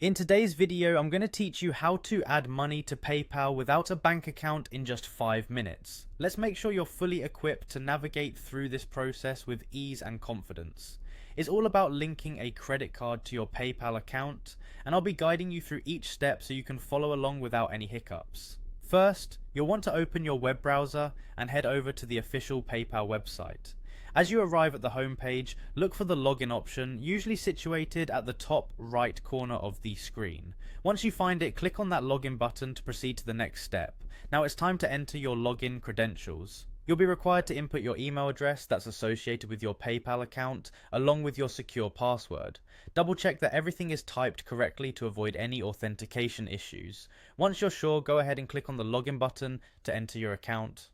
In today's video, I'm going to teach you how to add money to PayPal without a bank account in just 5 minutes. Let's make sure you're fully equipped to navigate through this process with ease and confidence. It's all about linking a credit card to your PayPal account, and I'll be guiding you through each step so you can follow along without any hiccups. First, you'll want to open your web browser and head over to the official PayPal website. As you arrive at the home page, look for the login option, usually situated at the top right corner of the screen. Once you find it, click on that login button to proceed to the next step. Now it's time to enter your login credentials. You'll be required to input your email address that's associated with your PayPal account, along with your secure password. Double check that everything is typed correctly to avoid any authentication issues. Once you're sure, go ahead and click on the login button to enter your account.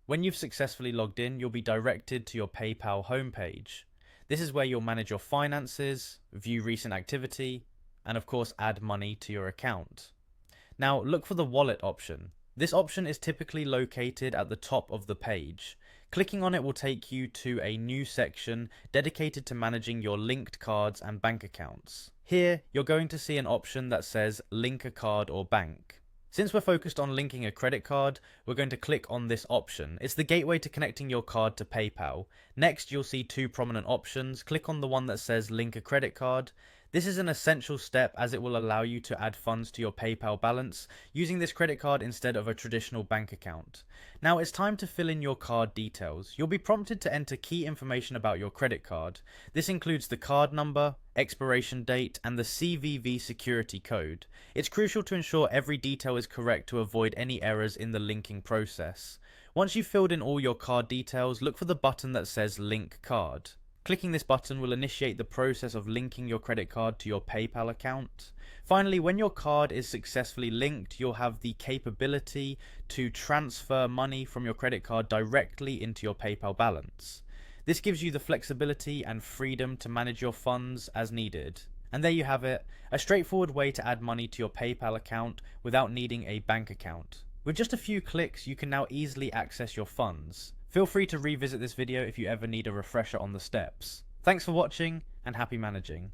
When you've successfully logged in, you'll be directed to your PayPal homepage. This is where you'll manage your finances, view recent activity, and of course add money to your account. Now look for the wallet option. This option is typically located at the top of the page. Clicking on it will take you to a new section dedicated to managing your linked cards and bank accounts. Here, you're going to see an option that says link a card or bank. Since we're focused on linking a credit card, we're going to click on this option. It's the gateway to connecting your card to PayPal. Next, you'll see two prominent options. Click on the one that says link a credit card. This is an essential step as it will allow you to add funds to your PayPal balance using this credit card instead of a traditional bank account. Now it's time to fill in your card details. You'll be prompted to enter key information about your credit card. This includes the card number, expiration date, and the CVV security code. It's crucial to ensure every detail is correct to avoid any errors in the linking process. Once you've filled in all your card details, look for the button that says link card. Clicking this button will initiate the process of linking your credit card to your PayPal account. Finally, when your card is successfully linked, you'll have the capability to transfer money from your credit card directly into your PayPal balance. This gives you the flexibility and freedom to manage your funds as needed. And there you have it, a straightforward way to add money to your PayPal account without needing a bank account. With just a few clicks, you can now easily access your funds. Feel free to revisit this video if you ever need a refresher on the steps. Thanks for watching and happy managing.